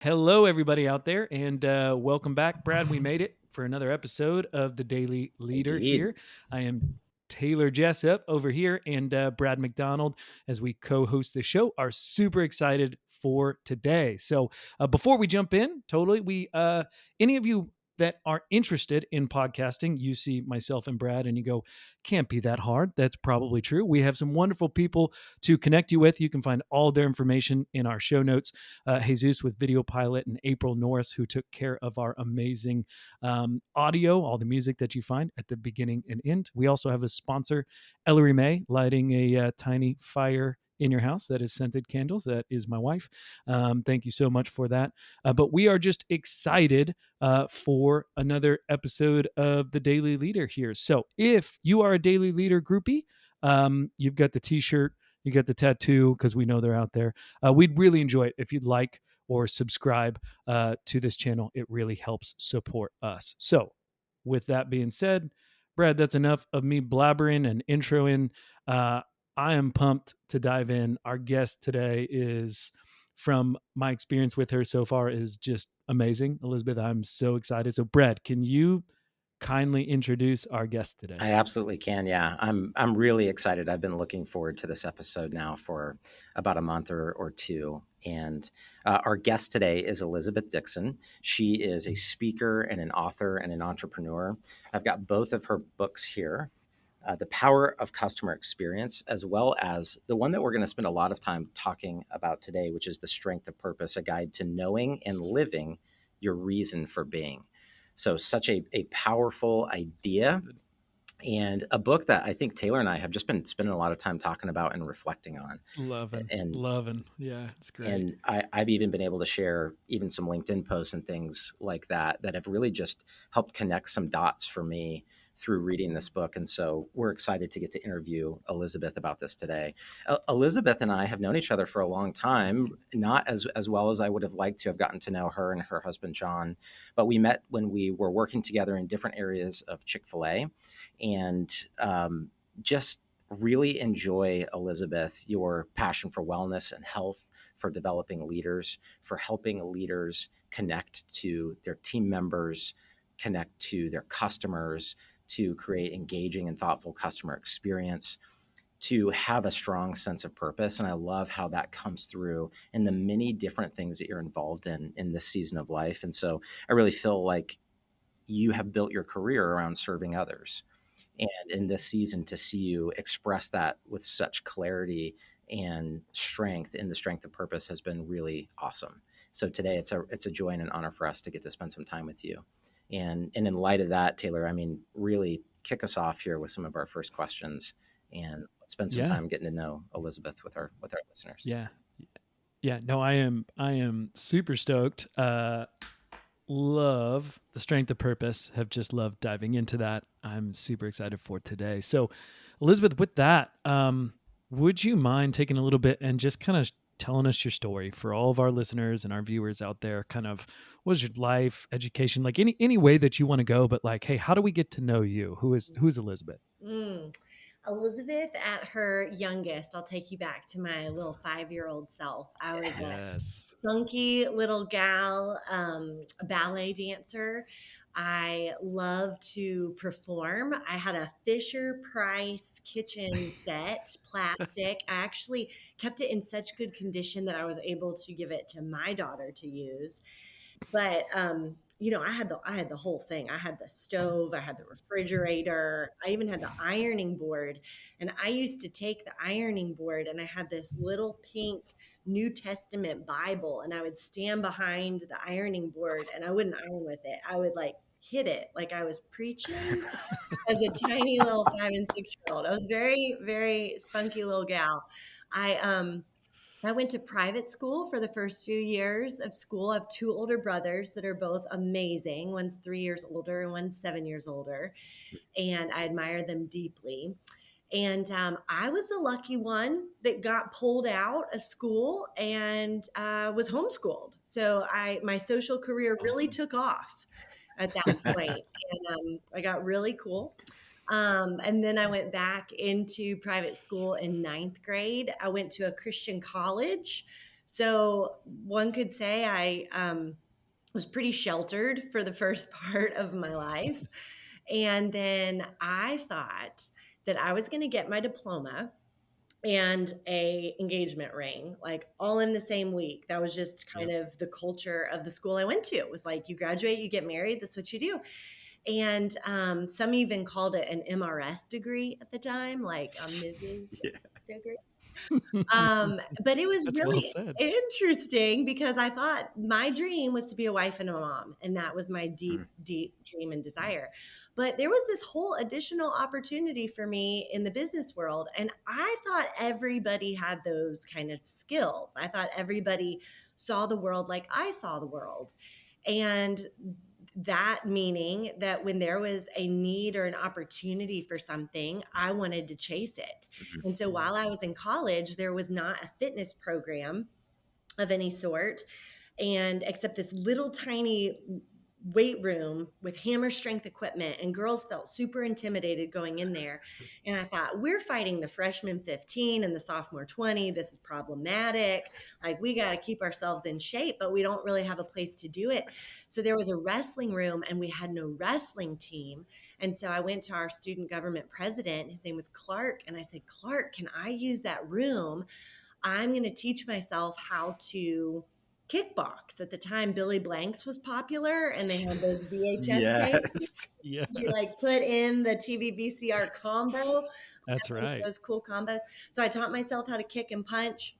Hello, everybody out there, and welcome back. Brad, we made it for another episode of the Daily Leader Indeed. here. I am Taylor Jessup over here, and Brad McDonald, as we co host the show, are super excited for today. So, before we jump in, any of you that are interested in podcasting, you see myself and Brad, and you go, can't be that hard. That's probably true. We have some wonderful people to connect you with. You can find all their information in our show notes. Jesus with Video Pilot and April Norris, who took care of our amazing audio, all the music that you find at the beginning and end. We also have a sponsor, Ellery May, lighting a tiny fire in your house that is scented candles. That is my wife. Thank you so much for that. But we are just excited for another episode of the Daily Leader here. So if you are a Daily Leader groupie, you've got the t-shirt, you got the tattoo, because we know they're out there. We'd really enjoy it if you'd like or subscribe to this channel. It really helps support us. So with that being said, Brad, that's enough of me blabbering and introing. I am pumped to dive in. Our guest today is, from my experience with her so far, is just amazing. Elizabeth, I'm so excited. So Brad, can you kindly introduce our guest today? I absolutely can. Yeah, I'm really excited. I've been looking forward to this episode now for about a month or two. And our guest today is Elizabeth Dixon. She is a speaker and an author and an entrepreneur. I've got both of her books here. The Power of Customer Experience, as well as the one that we're going to spend a lot of time talking about today, which is The Strength of Purpose, a guide to knowing and living your reason for being. So such a powerful idea, and a book that I think Taylor and I have just been spending a lot of time talking about and reflecting on. Loving. Yeah, it's great. And I've even been able to share even some LinkedIn posts and things like that have really just helped connect some dots for me through reading this book. And so we're excited to get to interview Elizabeth about this today. Elizabeth and I have known each other for a long time, not as well as I would have liked to have gotten to know her and her husband, John, but we met when we were working together in different areas of Chick-fil-A, and just really enjoy, Elizabeth, your passion for wellness and health, for developing leaders, for helping leaders connect to their team members, connect to their customers, to create engaging and thoughtful customer experience, to have a strong sense of purpose. And I love how that comes through in the many different things that you're involved in this season of life. And so I really feel like you have built your career around serving others. And in this season, to see you express that with such clarity and strength in the Strength of Purpose has been really awesome. So today it's a joy and an honor for us to get to spend some time with you. And in light of that, Taylor, I mean, really kick us off here with some of our first questions, and let's spend some time getting to know Elizabeth with our listeners. Yeah. No, I am super stoked. Love the Strength of Purpose. Have just loved diving into that. I'm super excited for today. So, Elizabeth, with that, would you mind taking a little bit and just kind of telling us your story for all of our listeners and our viewers out there? Kind of, what was your life, education, like any way that you want to go? But like, hey, how do we get to know you? Who's Elizabeth? Elizabeth at her youngest, I'll take you back to my little 5-year-old self. I was a spunky little gal, a ballet dancer. I love to perform. I had a Fisher Price kitchen set, plastic. I actually kept it in such good condition that I was able to give it to my daughter to use. But I had the whole thing. I had the stove, I had the refrigerator, I even had the ironing board. And I used to take the ironing board, and I had this little pink New Testament Bible, and I would stand behind the ironing board, and I wouldn't iron with it. I would like hit it like I was preaching as a tiny little 5 and 6-year-old. I was very, very spunky little gal. I went to private school for the first few years of school. I have 2 older brothers that are both amazing. One's 3 years older and one's 7 years older. And I admire them deeply. And I was the lucky one that got pulled out of school and was homeschooled. So my social career really took off at that point. And I got really cool. And then I went back into private school in 9th grade. I went to a Christian college. So one could say I was pretty sheltered for the first part of my life. And then I thought that I was going to get my diploma and a engagement ring, like all in the same week. That was just kind of the culture of the school I went to. It was like, you graduate, you get married, that's what you do. And some even called it an MRS degree at the time, like a Mrs. degree. But it was That's well really said. interesting because I thought my dream was to be a wife and a mom. And that was my deep, deep dream and desire. But there was this whole additional opportunity for me in the business world. And I thought everybody had those kind of skills. I thought everybody saw the world like I saw the world. And that meaning that when there was a need or an opportunity for something, I wanted to chase it. And so while I was in college, there was not a fitness program of any sort, and except this little tiny weight room with hammer strength equipment, and girls felt super intimidated going in there. And I thought, we're fighting the freshman 15 and the sophomore 20. This is problematic. Like, we got to keep ourselves in shape, but we don't really have a place to do it. So there was a wrestling room and we had no wrestling team. And so I went to our student government president. His name was Clark. And I said, Clark, can I use that room? I'm going to teach myself how to kickbox. At the time, Billy Blanks was popular, and they had those VHS tapes. Yes. You like put in the TV VCR combo. That's right. Those cool combos. So I taught myself how to kick and punch.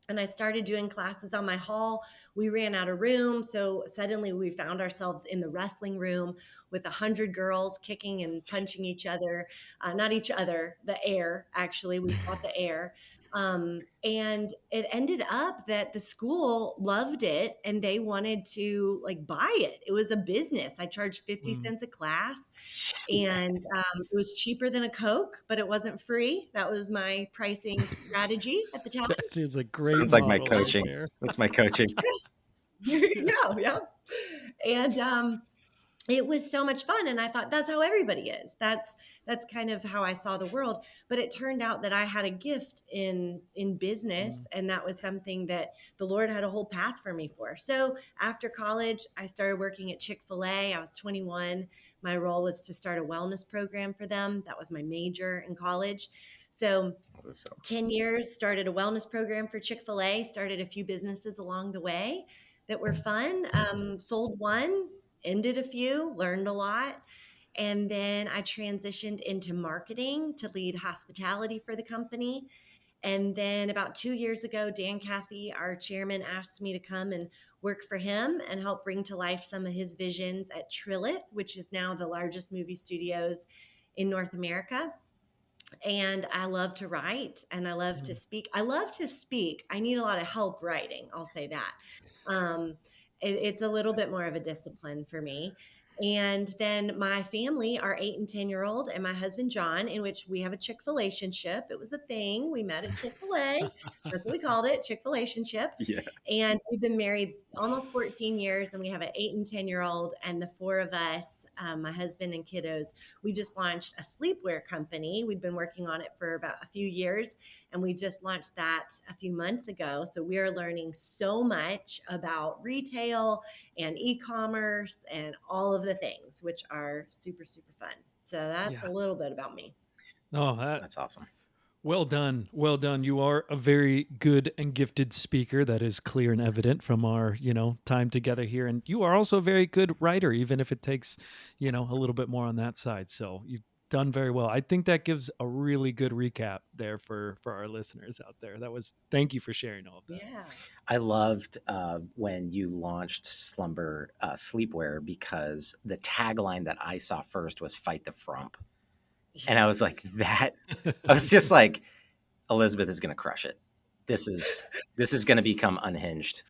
And I started doing classes on my hall. We ran out of room. So suddenly we found ourselves in the wrestling room with 100 girls kicking and punching each other. Not each other, the air, actually. We fought the air. And it ended up that the school loved it and they wanted to like buy it. It was a business. I charged 50 cents a class, and it was cheaper than a Coke, but it wasn't free. That was my pricing strategy at the time. That is a great Sounds like my coaching. That's my coaching. Yeah. And it was so much fun. And I thought that's how everybody is. That's kind of how I saw the world. But it turned out that I had a gift in business. And that was something that the Lord had a whole path for me for. So after college, I started working at Chick-fil-A. I was 21. My role was to start a wellness program for them. That was my major in college. So 10 years, started a wellness program for Chick-fil-A, started a few businesses along the way that were fun. Sold one, ended a few, learned a lot. And then I transitioned into marketing to lead hospitality for the company. And then about 2 years ago, Dan Cathy, our chairman, asked me to come and work for him and help bring to life some of his visions at Trilith, which is now the largest movie studios in North America. And I love to write and I love to speak. I need a lot of help writing. I'll say that. It's a little bit more of a discipline for me. And then my family, our 8 and 10-year-old and my husband, John, in which we have a Chick-fil-A-ship. It was a thing. We met at Chick-fil-A. That's what we called it, Chick-fil-A-ship. Yeah. And we've been married almost 14 years, and we have an 8 and 10-year-old, and the 4 of us, my husband and kiddos, we just launched a sleepwear company. We'd been working on it for about a few years, and we just launched that a few months ago. So we are learning so much about retail and e-commerce and all of the things, which are super, super fun. So that's a little bit about me. Oh, that's awesome. Well done. Well done. You are a very good and gifted speaker. That is clear and evident from our, time together here. And you are also a very good writer, even if it takes, a little bit more on that side. So you've done very well. I think that gives a really good recap there for our listeners out there. Thank you for sharing all of that. Yeah. I loved when you launched SlumberSleepwear because the tagline that I saw first was "Fight the Frump." And I was like, I was just like, Elizabeth is going to crush it. This is going to become unhinged.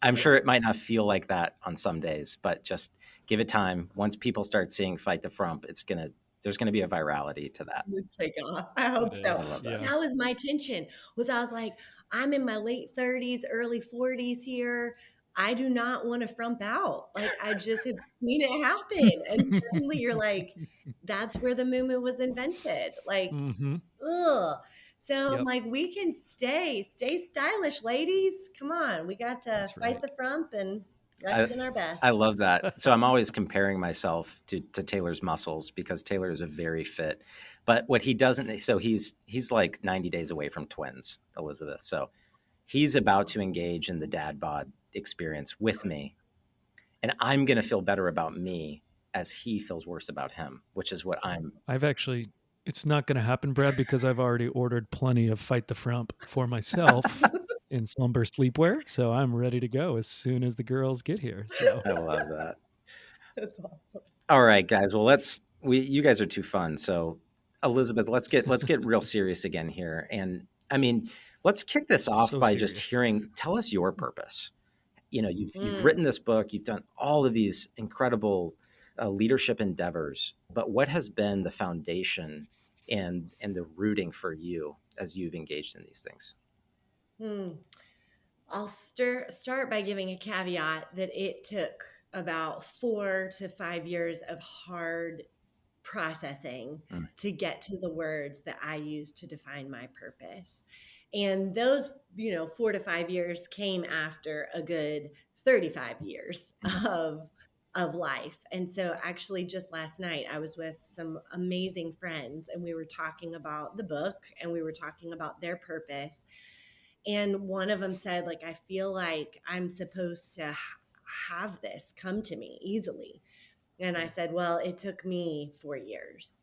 I'm sure it might not feel like that on some days, but just give it time. Once people start seeing Fight the Frump, there's going to be a virality to that. It would take off. I hope so. That was my tension. I was like, I'm in my late 30s, early 40s here. I do not want to frump out. Like, I just have seen it happen. And suddenly you're like, that's where the movement was invented. Like, ugh. So Yep. like, we can stay stylish, ladies. Come on. We got to That's fight right. the frump and dressed in our best. I love that. So I'm always comparing myself to Taylor's muscles because Taylor is a very fit. But what he doesn't, so he's like 90 days away from twins, Elizabeth. So he's about to engage in the dad bod experience with me. And I'm going to feel better about me as he feels worse about him, which is what I'm. It's not going to happen, Brad, because I've already ordered plenty of Fight the Frump for myself in SlumberSleepwear. So I'm ready to go as soon as the girls get here. So I love that. That's awesome. All right, guys. Well, you guys are too fun. So Elizabeth, let's get real serious again here. And I mean, let's kick this off So by just serious. tell us your purpose. You've Mm. written this book, you've done all of these incredible leadership endeavors, but what has been the foundation and the rooting for you as you've engaged in these things? I'll start by giving a caveat that it took about 4 to 5 years of hard processing Mm. to get to the words that I use to define my purpose. And those, 4 to 5 years came after a good 35 years of life. And so actually just last night I was with some amazing friends and we were talking about the book and we were talking about their purpose. And one of them said, like, I feel like I'm supposed to have this come to me easily. And I said, well, it took me 4 years.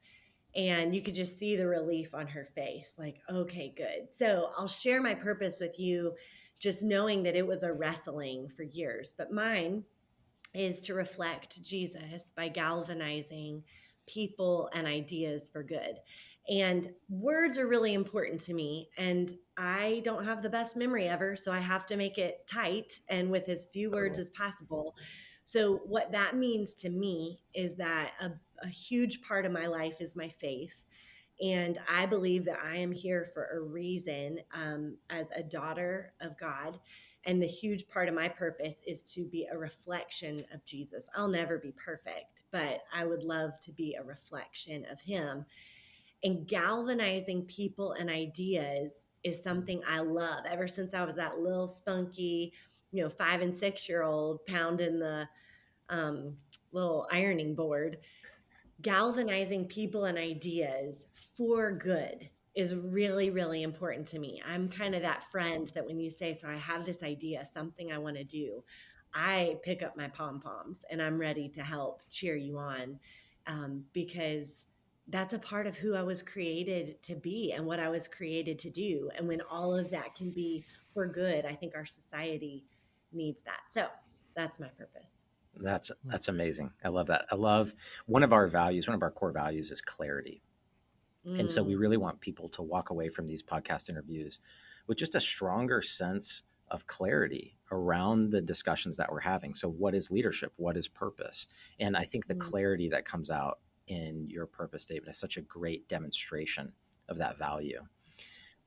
And you could just see the relief on her face, like, okay, good. So I'll share my purpose with you, just knowing that it was a wrestling for years. But mine is to reflect Jesus by galvanizing people and ideas for good. And words are really important to me. And I don't have the best memory ever. So I have to make it tight and with as few words as possible. So, what that means to me is that a huge part of my life is my faith. And I believe that I am here for a reason as a daughter of God. And the huge part of my purpose is to be a reflection of Jesus. I'll never be perfect, but I would love to be a reflection of him. And galvanizing people and ideas is something I love ever since I was that little spunky, 5 and 6 year old pounding the little ironing board. Galvanizing people and ideas for good is really, really important to me. I'm kind of that friend that when you say, so I have this idea, something I want to do, I pick up my pom poms and I'm ready to help cheer you on because that's a part of who I was created to be and what I was created to do. And when all of that can be for good, I think our society needs that. So that's my purpose. That's amazing. I love that. I love one of our core values is clarity. And so we really want people to walk away from these podcast interviews with just a stronger sense of clarity around the discussions that we're having. So what is leadership? What is purpose? And I think the clarity that comes out in your purpose statement is such a great demonstration of that value.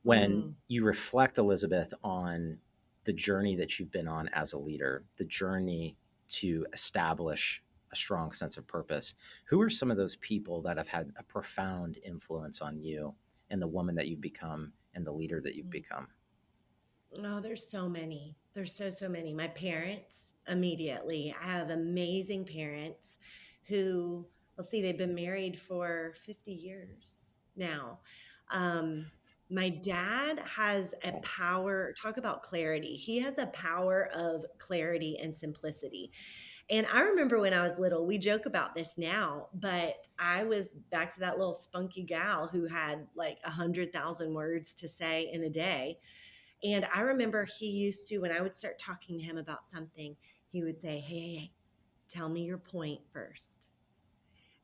When you reflect, Elizabeth, on the journey that you've been on as a leader, the journey to establish a strong sense of purpose, who are some of those people that have had a profound influence on you and the woman that you've become and the leader that you've become? Oh, there's so many. There's so many. My parents, immediately. I have amazing parents who, let's see, they've been married for 50 years now. My dad has a power, talk about clarity. He has a power of clarity and simplicity. And I remember when I was little, we joke about this now, but I was back to that little spunky gal who had like 100,000 words to say in a day. And I remember he used to, when I would start talking to him about something, he would say, hey, tell me your point first.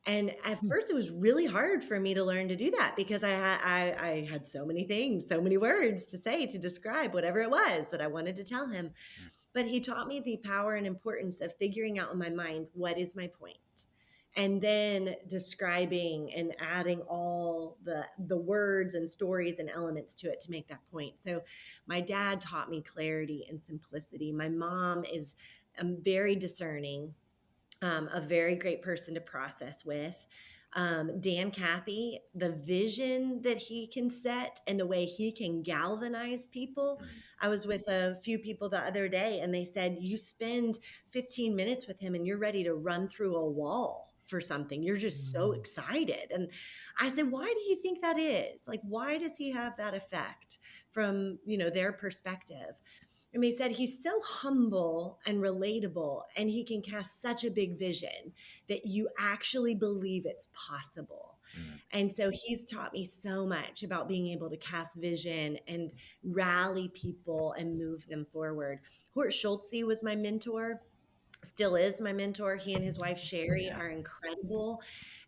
And at first it was really hard for me to learn to do that because I had so many things, so many words to say to describe whatever it was that I wanted to tell him. But he taught me the power and importance of figuring out in my mind, what is my point? And then describing and adding all the words and stories and elements to it to make that point. So my dad taught me clarity and simplicity. My mom is very discerning, a very great person to process with. Dan Cathy, the vision that he can set and the way he can galvanize people. I was with a few people the other day and they said, you spend 15 minutes with him and you're ready to run through a wall for something. You're just so excited. And I said, why do you think that is? Like, why does he have that effect from, their perspective? And they said he's so humble and relatable, and he can cast such a big vision that you actually believe it's possible. And so he's taught me so much about being able to cast vision and rally people and move them forward. Hort Schultze was my mentor, still is my mentor. He and his wife, Sherry, are incredible.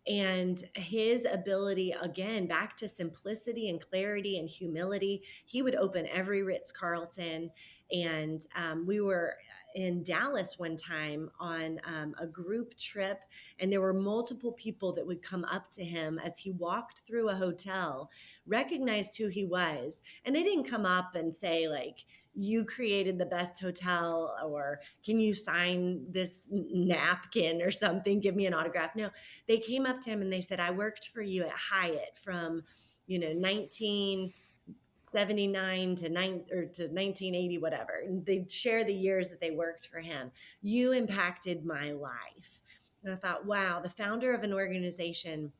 And his ability, again, back to simplicity and clarity and humility, he would open every Ritz-Carlton. And we were in Dallas one time on a group trip, and there were multiple people that would come up to him as he walked through a hotel, recognized who he was. And they didn't come up and say, like, you created the best hotel, or can you sign this napkin or something? Give me an autograph. No, they came up to him and they said, I worked for you at Hyatt from, 1979 to 1980, whatever. And they'd share the years that they worked for him. You impacted my life. And I thought, wow, the founder of an organization,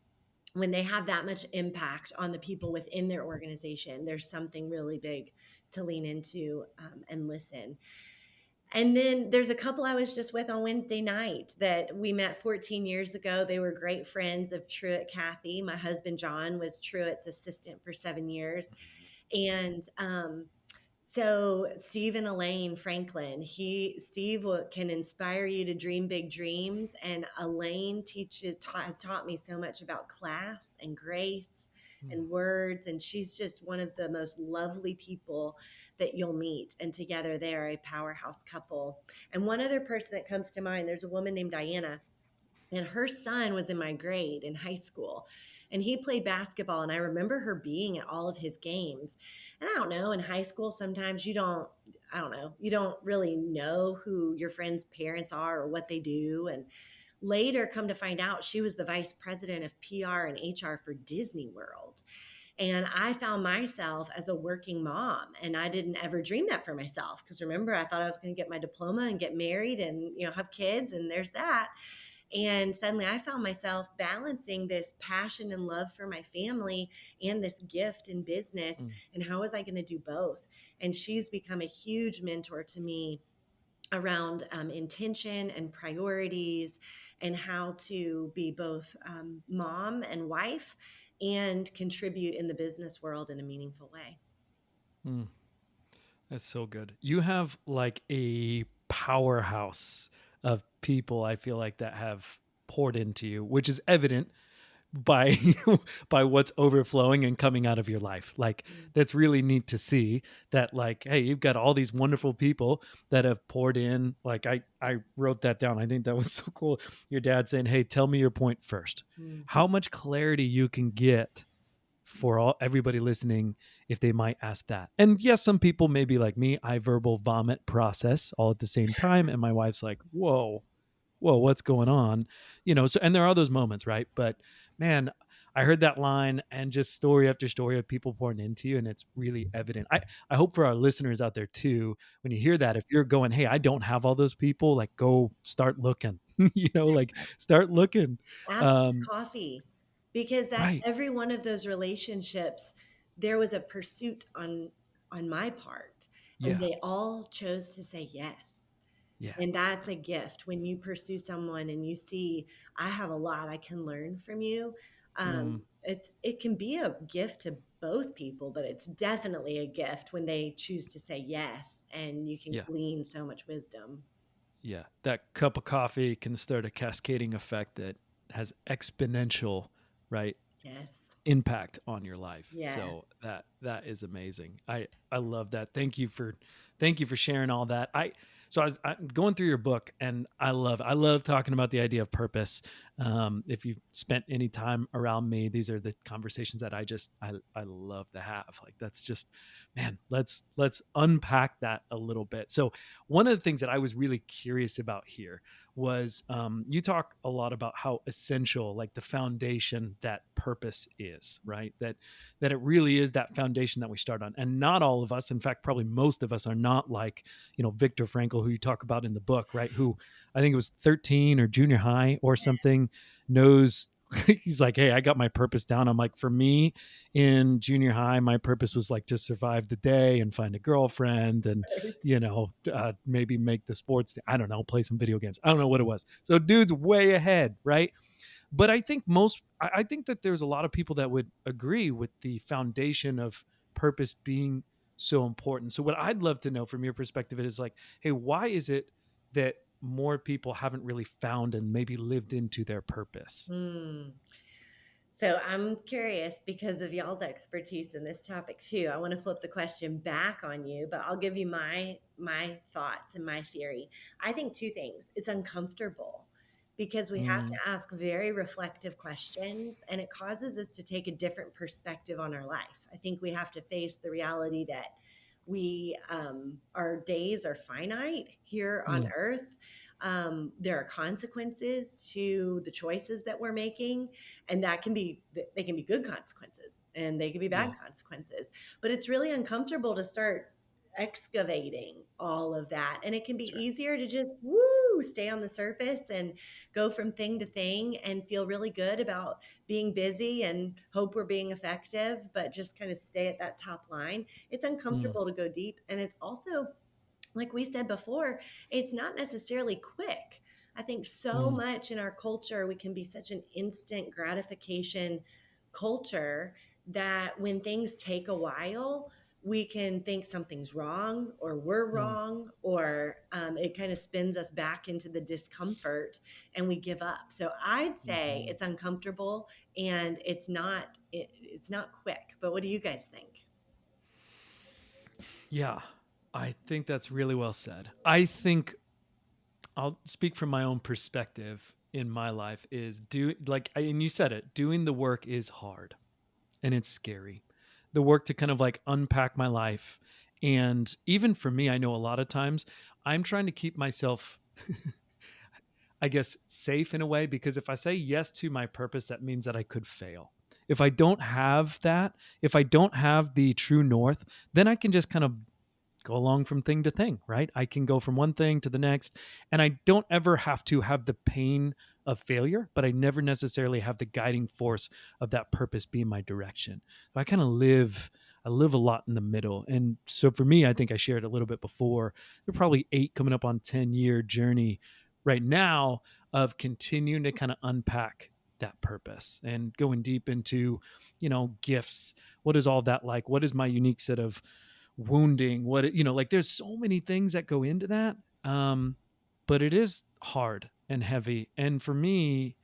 when they have that much impact on the people within their organization, there's something really big to lean into and listen. And then there's a couple I was just with on Wednesday night that we met 14 years ago. They were great friends of Truett Cathy. My husband, John, was Truett's assistant for 7 years. And so Steve and Elaine Franklin, Steve can inspire you to dream big dreams. And Elaine has taught me so much about class and grace and words. And she's just one of the most lovely people that you'll meet. And together they are a powerhouse couple. And one other person that comes to mind, there's a woman named Diana. And her son was in my grade in high school, and he played basketball. And I remember her being at all of his games. And I don't know, in high school, sometimes you don't really know who your friends' parents are or what they do. And later come to find out she was the vice president of PR and HR for Disney World. And I found myself as a working mom, and I didn't ever dream that for myself. Because remember, I thought I was going to get my diploma and get married and, have kids, and there's that. And suddenly I found myself balancing this passion and love for my family and this gift in business. And how was I going to do both? And she's become a huge mentor to me around intention and priorities, and how to be both mom and wife and contribute in the business world in a meaningful way. That's so good. You have like a powerhouse of people, I feel like, that have poured into you, which is evident by by what's overflowing and coming out of your life. Like, that's really neat to see that, like, hey, you've got all these wonderful people that have poured in. Like, I wrote that down. I think that was so cool. Your dad saying, hey, tell me your point first. How much clarity you can get for everybody listening if they might ask that. And yes, some people may be like me, I verbal vomit process all at the same time, and my wife's like, whoa, what's going on? So, and there are those moments, right? But man, I heard that line and just story after story of people pouring into you, and it's really evident. I hope for our listeners out there too, when you hear that, if you're going, hey, I don't have all those people, like, go start looking, like, start looking. Ask coffee, because Right. every one of those relationships, there was a pursuit on my part, and they all chose to say yes. Yeah. And that's a gift when you pursue someone and you see, I have a lot I can learn from you. It can be a gift to both people, but it's definitely a gift when they choose to say yes, and you can glean so much wisdom. Yeah. That cup of coffee can start a cascading effect that has exponential, right? Yes. Impact on your life. Yes. So that is amazing. I love that. Thank you for sharing all that. I'm going through your book, and I love talking about the idea of purpose. If you've spent any time around me, these are the conversations that I love to have. Like, that's just man, let's unpack that a little bit. So one of the things that I was really curious about here was you talk a lot about how essential, like the foundation that purpose is, right? That it really is that foundation that we start on. And not all of us, in fact, probably most of us are not like, Viktor Frankl, who you talk about in the book, right? Who I think it was 13 or junior high or something, knows he's like, hey, I got my purpose down. I'm like, for me in junior high, my purpose was like to survive the day and find a girlfriend and, maybe make the sports thing. I don't know, play some video games. I don't know what it was. So dude's way ahead, right? But I think I think that there's a lot of people that would agree with the foundation of purpose being so important. So what I'd love to know from your perspective is like, hey, why is it that more people haven't really found and maybe lived into their purpose? So I'm curious because of y'all's expertise in this topic too. I want to flip the question back on you, but I'll give you my thoughts and my theory. I think two things. It's uncomfortable because we have to ask very reflective questions, and it causes us to take a different perspective on our life. I think we have to face the reality that our days are finite here on earth. There are consequences to the choices that we're making, and they can be good consequences and they can be bad consequences, but it's really uncomfortable to start excavating all of that. And it can be easier to just stay on the surface and go from thing to thing and feel really good about being busy and hope we're being effective, but just kind of stay at that top line. It's uncomfortable to go deep. And it's also, like we said before, it's not necessarily quick. I think so much in our culture, we can be such an instant gratification culture that when things take a while, we can think something's wrong or we're wrong, or it kind of spins us back into the discomfort and we give up. So I'd say it's uncomfortable and it's not quick. But what do you guys think? Yeah, I think that's really well said. I think I'll speak from my own perspective in my life is and you said it, doing the work is hard and it's scary. The work to kind of like unpack my life. And even for me, I know a lot of times I'm trying to keep myself, I guess, safe in a way, because if I say yes to my purpose, that means that I could fail. If I don't have that, if I don't have the true north, then I can just kind of go along from thing to thing, right? I can go from one thing to the next, and I don't ever have to have the pain of failure, but I never necessarily have the guiding force of that purpose being my direction. So I kind of live a lot in the middle. And so for me, I think I shared a little bit before, we're probably 8 coming up on 10-year journey right now of continuing to kind of unpack that purpose and going deep into, gifts. What is all that like? What is my unique set of wounding? Like there's so many things that go into that. But it is hard and heavy. And for me,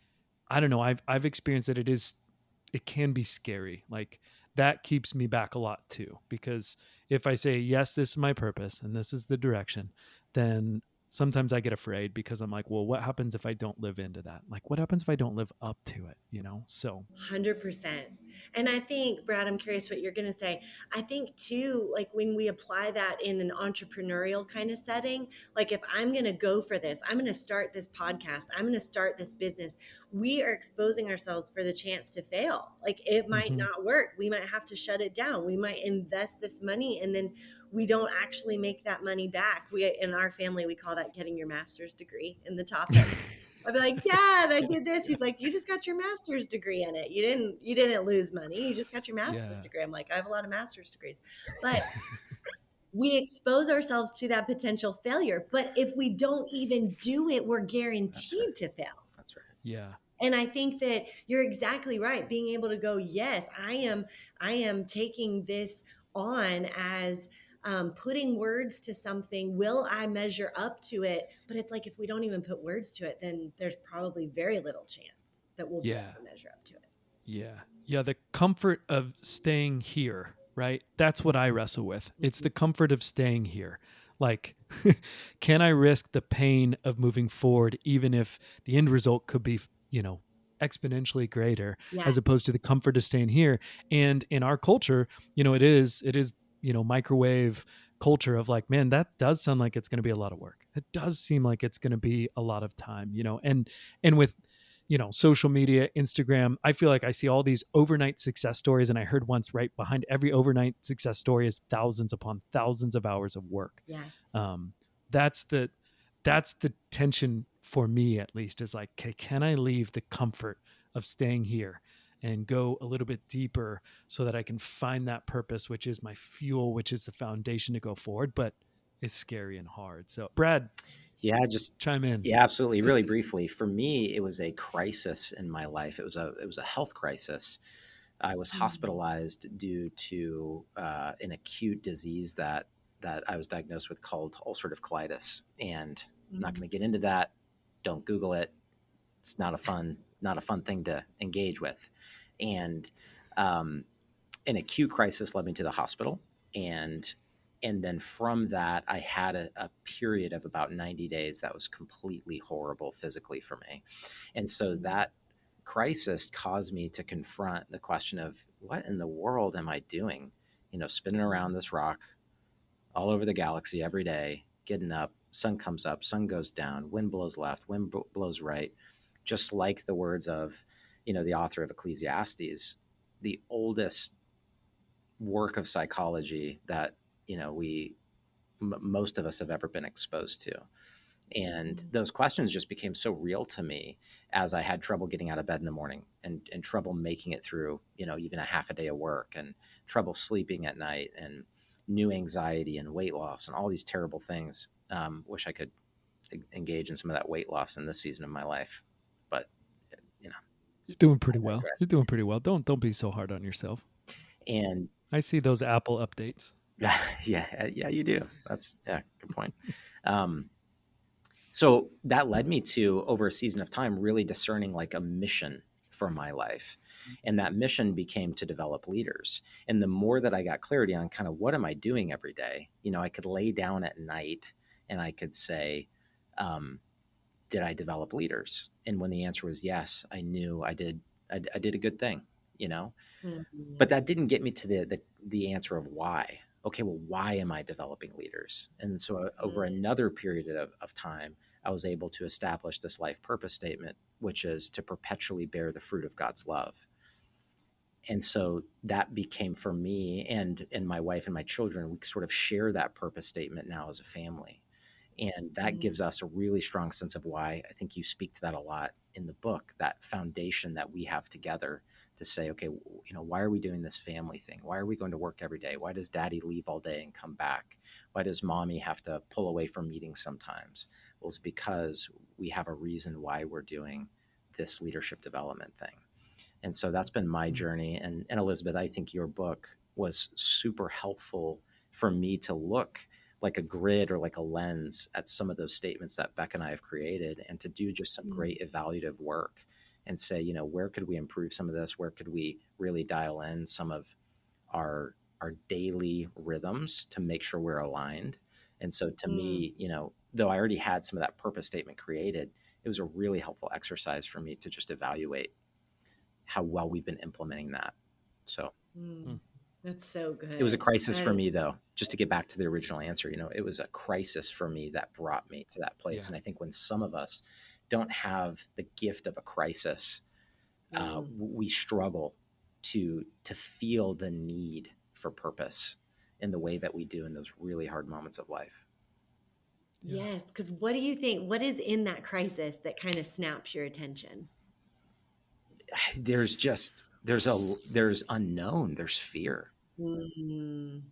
I don't know, I've experienced that it can be scary. Like that keeps me back a lot too, because if I say, yes, this is my purpose and this is the direction, then sometimes I get afraid because I'm like, well, what happens if I don't live into that? Like, what happens if I don't live up to it? So 100%. And I think, Brad, I'm curious what you're going to say. I think too, like when we apply that in an entrepreneurial kind of setting, like if I'm going to go for this, I'm going to start this podcast, I'm going to start this business, we are exposing ourselves for the chance to fail. Like it might not work. We might have to shut it down. We might invest this money and then we don't actually make that money back. In our family, we call that getting your master's degree in the topic. I'd be like, Dad, I did this. He's like, you just got your master's degree in it. You didn't lose money. You just got your master's degree. I'm like, I have a lot of master's degrees. But we expose ourselves to that potential failure. But if we don't even do it, we're guaranteed to fail. That's right. Yeah. And I think that you're exactly right. Being able to go, yes, I am taking this on as putting words to something. Will I measure up to it? But it's like, if we don't even put words to it, then there's probably very little chance that we'll be able to measure up to it. Yeah. Yeah. The comfort of staying here, right? That's what I wrestle with. It's the comfort of staying here. Like, can I risk the pain of moving forward, even if the end result could be, exponentially greater, as opposed to the comfort of staying here? And in our culture, it is microwave culture of like, man, that does sound like it's going to be a lot of work. It does seem like it's going to be a lot of time, and with, social media, Instagram, I feel like I see all these overnight success stories. And I heard once, right behind every overnight success story is thousands upon thousands of hours of work. Yes. That's the tension for me, at least, is like, okay, can I leave the comfort of staying here and go a little bit deeper so that I can find that purpose, which is my fuel, which is the foundation to go forward. But it's scary and hard. So Brad, just chime in. Yeah, absolutely. Really briefly, for me, it was a crisis in my life. It was a health crisis. I was hospitalized due to an acute disease that I was diagnosed with called ulcerative colitis. And I'm not going to get into that. Don't Google it. It's not a fun thing to engage with. And an acute crisis led me to the hospital. And then from that, I had a period of about 90 days that was completely horrible physically for me. And so that crisis caused me to confront the question of, what in the world am I doing? Spinning around this rock all over the galaxy every day, getting up, sun comes up, sun goes down, wind blows left, wind blows right. Just like the words of, the author of Ecclesiastes, the oldest work of psychology that most of us have ever been exposed to. And those questions just became so real to me as I had trouble getting out of bed in the morning and trouble making it through, even a half a day of work, and trouble sleeping at night, and new anxiety and weight loss and all these terrible things. Wish I could engage in some of that weight loss in this season of my life, but you're doing pretty well. You're doing pretty well. Don't be so hard on yourself. And I see those Apple updates. Yeah, you do. That's good point. So that led me to, over a season of time, really discerning like a mission for my life. And that mission became to develop leaders. And the more that I got clarity on kind of what am I doing every day, I could lay down at night and I could say, did I develop leaders? And when the answer was yes, I knew I did a good thing, But that didn't get me to the answer of why. Okay, well, why am I developing leaders? And so over another period of time, I was able to establish this life purpose statement, which is to perpetually bear the fruit of God's love. And so that became, for me and my wife and my children, we sort of share that purpose statement now as a family. And that gives us a really strong sense of why. I think you speak to that a lot in the book, that foundation that we have together to say, okay, why are we doing this family thing? Why are we going to work every day? Why does daddy leave all day and come back? Why does mommy have to pull away from meetings sometimes? Well, it's because we have a reason why we're doing this leadership development thing. And so that's been my journey. And Elizabeth, I think your book was super helpful for me to look like a grid or like a lens at some of those statements that Beck and I have created, and to do just some great evaluative work and say, where could we improve some of this? Where could we really dial in some of our daily rhythms to make sure we're aligned? And so to me, though I already had some of that purpose statement created, it was a really helpful exercise for me to just evaluate how well we've been implementing that. So that's so good. It was a crisis for me, though, just to get back to the original answer. It was a crisis for me that brought me to that place. And I think when some of us don't have the gift of a crisis, we struggle to feel the need for purpose in the way that we do in those really hard moments of life. Yes, because what do you think? What is in that crisis that kind of snaps your attention? There's unknown, there's fear. And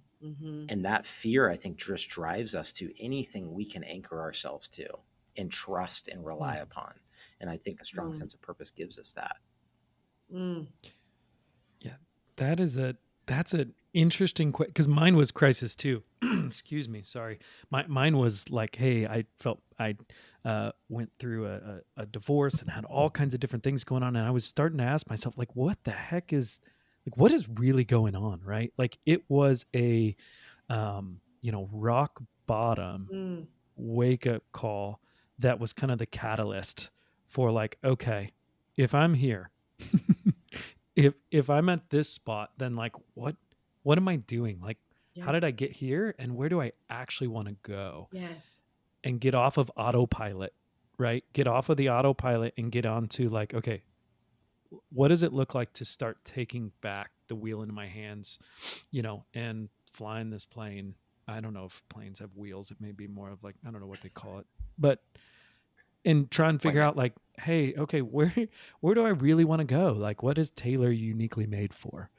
that fear, I think, just drives us to anything we can anchor ourselves to and trust and rely upon. And I think a strong sense of purpose gives us that. Yeah, that's an interesting question, because mine was crisis too. Excuse me, sorry. Mine was like, hey, I felt I went through a divorce and had all kinds of different things going on, and I was starting to ask myself, like, what the heck is, like, what is really going on, right? Like, it was a rock bottom wake up call that was kind of the catalyst for, like, okay, if I'm here, if I'm at this spot, then like what am I doing? Like, How did I get here? And where do I actually want to go? Yes. And get off of autopilot, right? Get off of the autopilot and get onto like, okay, what does it look like to start taking back the wheel into my hands, and flying this plane? I don't know if planes have wheels. It may be more of like, I don't know what they call it, but and try and figure out like, hey, okay, where do I really want to go? Like, what is Taylor uniquely made for?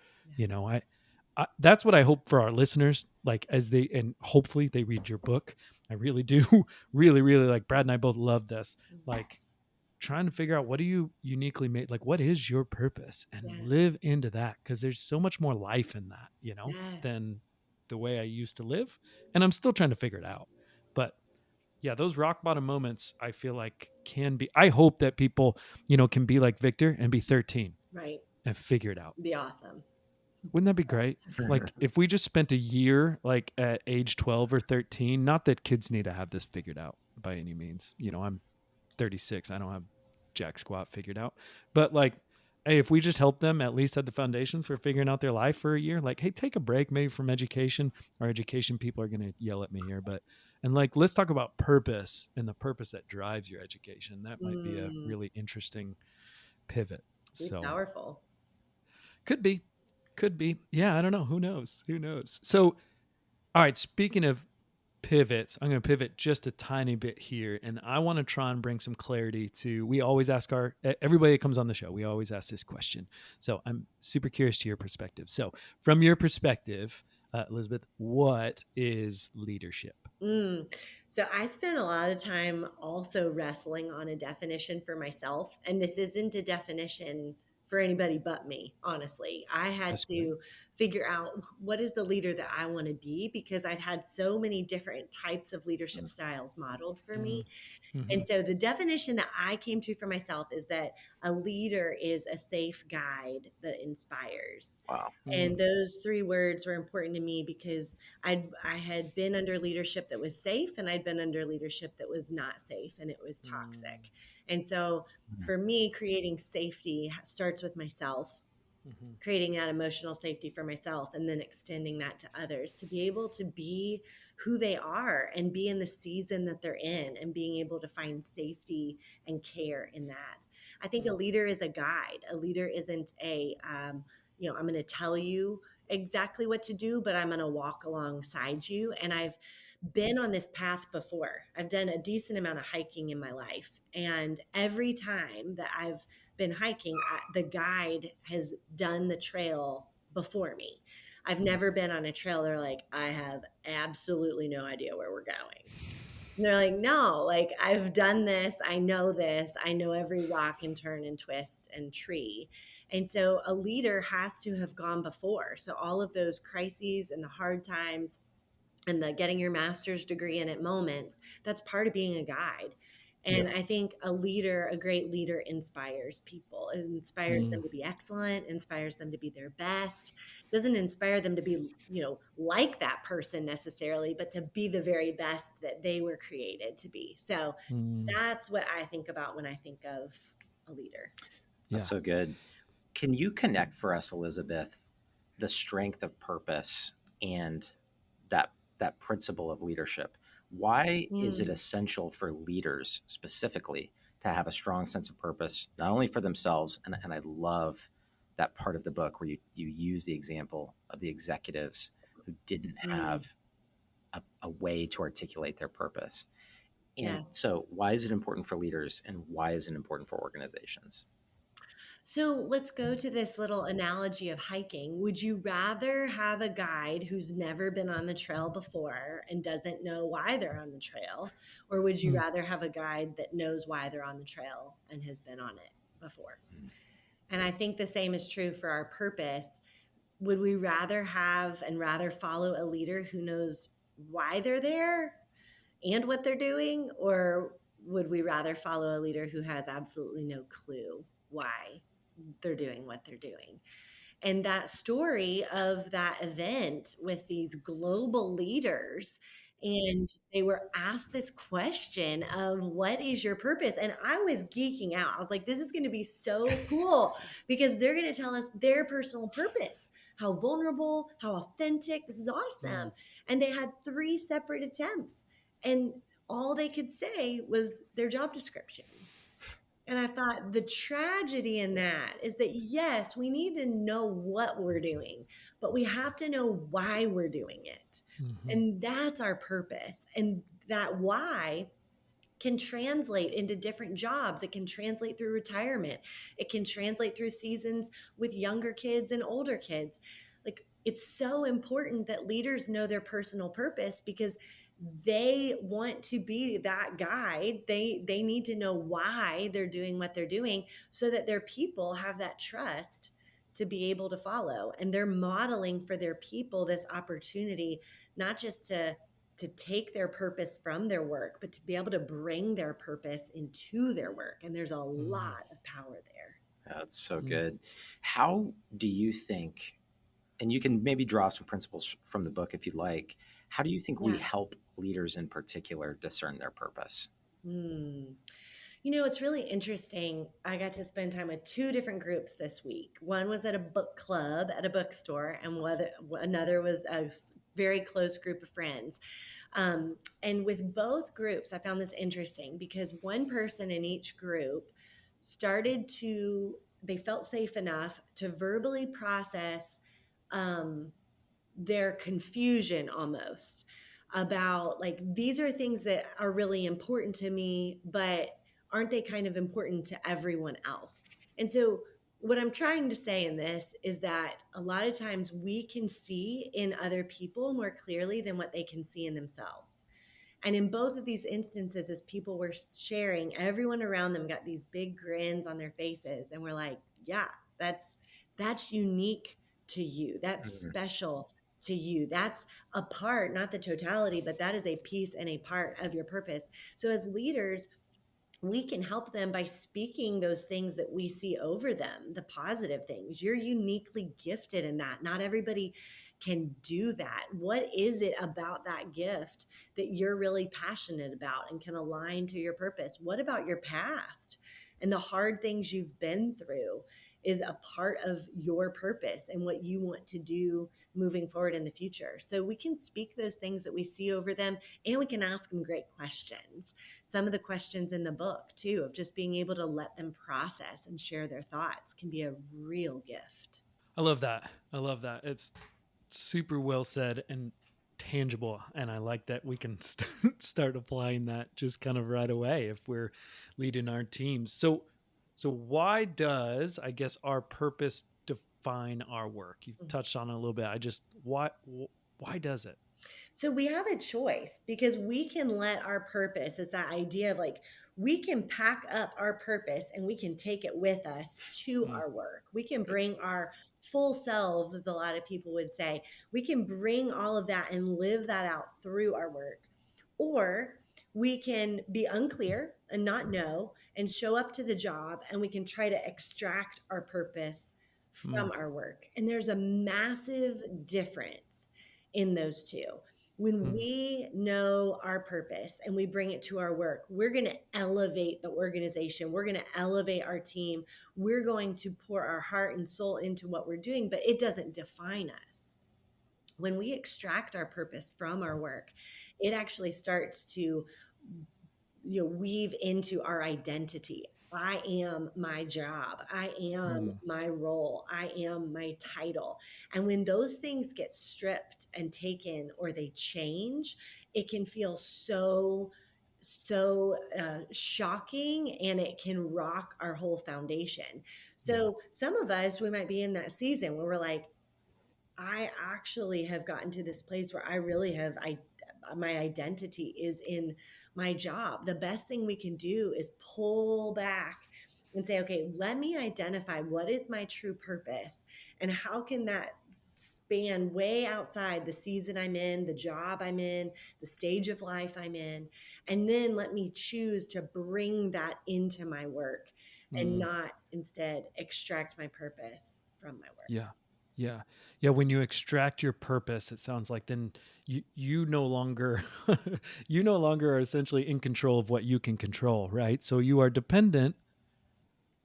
I that's what I hope for our listeners, like as they, and hopefully they read your book. I really do really, really, like Brad and I both love this, like trying to figure out what are you uniquely made, like what is your purpose, and live into that, because there's so much more life in that, than the way I used to live, and I'm still trying to figure it out. But yeah, those rock bottom moments, I feel like can be, I hope that people, can be like Victor and be 13, right, and figure it out. Be awesome. Wouldn't that be great? Like if we just spent a year like at age 12 or 13, not that kids need to have this figured out by any means. I'm 36. I don't have jack squat figured out. But like, hey, if we just help them at least have the foundation for figuring out their life for a year, like, hey, take a break maybe from education. Our education people are going to yell at me here, and like, let's talk about purpose and the purpose that drives your education. That might be a really interesting pivot. So powerful. Could be. Yeah, I don't know. Who knows? So, all right, speaking of pivots, I'm going to pivot just a tiny bit here, and I want to try and bring some clarity to, we always ask everybody that comes on the show, we always ask this question. So I'm super curious to your perspective. So from your perspective, Elizabeth, what is leadership? So I spent a lot of time also wrestling on a definition for myself, and this isn't a definition for anybody but me, honestly. I had to figure out what is the leader that I want to be, because I'd had so many different types of leadership styles modeled for me. And so the definition that I came to for myself is that a leader is a safe guide that inspires. Wow. And those three words were important to me because I had been under leadership that was safe, and I'd been under leadership that was not safe, and it was toxic. And so for me, creating safety starts with myself, creating that emotional safety for myself, and then extending that to others to be able to be who they are and be in the season that they're in, and being able to find safety and care in that. I think a leader is a guide. A leader isn't I'm going to tell you exactly what to do, but I'm going to walk alongside you. And I've been on this path before. I've done a decent amount of hiking in my life. And every time that I've been hiking, the guide has done the trail before me. I've never been on a trail. They're like, I have absolutely no idea where we're going. And they're like, no, like I've done this. I know this. I know every rock and turn and twist and tree. And so a leader has to have gone before. So all of those crises and the hard times and the getting your master's degree in at moments, that's part of being a guide. And I think a great leader inspires people. It inspires them to be excellent, inspires them to be their best. Doesn't inspire them to be, like that person necessarily, but to be the very best that they were created to be. So that's what I think about when I think of a leader. That's so good. Can you connect for us, Elizabeth, the strength of purpose and that principle of leadership? Why is it essential for leaders specifically to have a strong sense of purpose, not only for themselves, and I love that part of the book where you use the example of the executives who didn't have a way to articulate their purpose. And so why is it important for leaders, and why is it important for organizations? So let's go to this little analogy of hiking. Would you rather have a guide who's never been on the trail before and doesn't know why they're on the trail? Or would you rather have a guide that knows why they're on the trail and has been on it before? And I think the same is true for our purpose. Would we rather follow a leader who knows why they're there and what they're doing? Or would we rather follow a leader who has absolutely no clue why they're doing what they're doing? And that story of that event with these global leaders, and they were asked this question of what is your purpose? And I was geeking out. I was like, this is going to be so cool because they're going to tell us their personal purpose. how vulnerable, how authentic. This is awesome. And they had 3 separate attempts, and all they could say was their job description. And I thought the tragedy in that is that, yes, we need to know what we're doing, but we have to know why we're doing it. And that's our purpose. And that why can translate into different jobs. It can translate through retirement. It can translate through seasons with younger kids and older kids. Like, it's so important that leaders know their personal purpose, because they want to be that guide. They need to know why they're doing what they're doing, so that their people have that trust to be able to follow. And they're modeling for their people this opportunity, not just to take their purpose from their work, but to be able to bring their purpose into their work. And there's a lot of power there. That's so good. How do you think, and you can maybe draw some principles from the book if you'd like, how do you think we help leaders in particular discern their purpose? It's really interesting. I got to spend time with 2 different groups this week. One was at a book club at a bookstore, and another was a very close group of friends. And with both groups, I found this interesting, because one person in each group they felt safe enough to verbally process their confusion almost about, like, these are things that are really important to me, but aren't they kind of important to everyone else? And so what I'm trying to say in this is that a lot of times we can see in other people more clearly than what they can see in themselves. And in both of these instances, as people were sharing, everyone around them got these big grins on their faces. And we're like, yeah, that's unique to you. That's special to you. That's a part, not the totality, but that is a piece and a part of your purpose. So as leaders, we can help them by speaking those things that we see over them, the positive things. You're uniquely gifted in that. Not everybody can do that. What is it about that gift that you're really passionate about and can align to your purpose? What about your past and the hard things you've been through is a part of your purpose and what you want to do moving forward in the future? So we can speak those things that we see over them, and we can ask them great questions. Some of the questions in the book too, of just being able to let them process and share their thoughts, can be a real gift. I love that. It's super well said and tangible. And I like that we can start applying that just kind of right away if we're leading our teams. So why does, I guess, our purpose define our work? You've touched on it a little bit. Why does it? So we have a choice, because we can let our purpose, is that idea of, like, we can pack up our purpose and we can take it with us to our work. We can bring our full selves, as a lot of people would say. We can bring all of that and live that out through our work. Or we can be unclear and not know and show up to the job, and we can try to extract our purpose from our work. And there's a massive difference in those two. When we know our purpose and we bring it to our work, we're going to elevate the organization. We're going to elevate our team. We're going to pour our heart and soul into what we're doing, but it doesn't define us. When we extract our purpose from our work, it actually starts to weave into our identity. I am my job. I am my role. I am my title. And when those things get stripped and taken, or they change, it can feel so shocking, and it can rock our whole foundation. So some of us, we might be in that season where we're like, I actually have gotten to this place where I really have, my identity is in my job. The best thing we can do is pull back and say, okay, let me identify what is my true purpose, and how can that span way outside the season I'm in, the job I'm in, the stage of life I'm in. And then let me choose to bring that into my work and not instead extract my purpose from my work. Yeah. When you extract your purpose, it sounds like then you no longer are essentially in control of what you can control, right? So you are dependent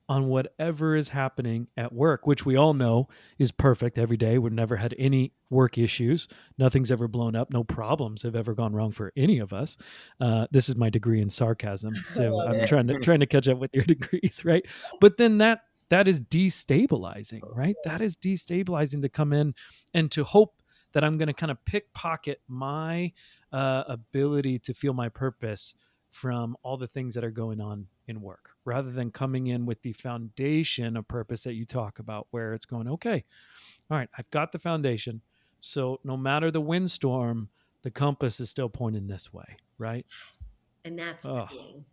on whatever is happening at work, which we all know is perfect every day. We've never had any work issues. Nothing's ever blown up. No problems have ever gone wrong for any of us. This is my degree in sarcasm, I so love I'm it. trying to catch up with your degrees, right? But then that is destabilizing, right? That is destabilizing to come in and to hope that I'm going to kind of pickpocket my ability to feel my purpose from all the things that are going on in work, rather than coming in with the foundation of purpose that you talk about, where it's going, okay, all right, I've got the foundation. So no matter the windstorm, the compass is still pointing this way, right? Yes. And that's Oh, freeing.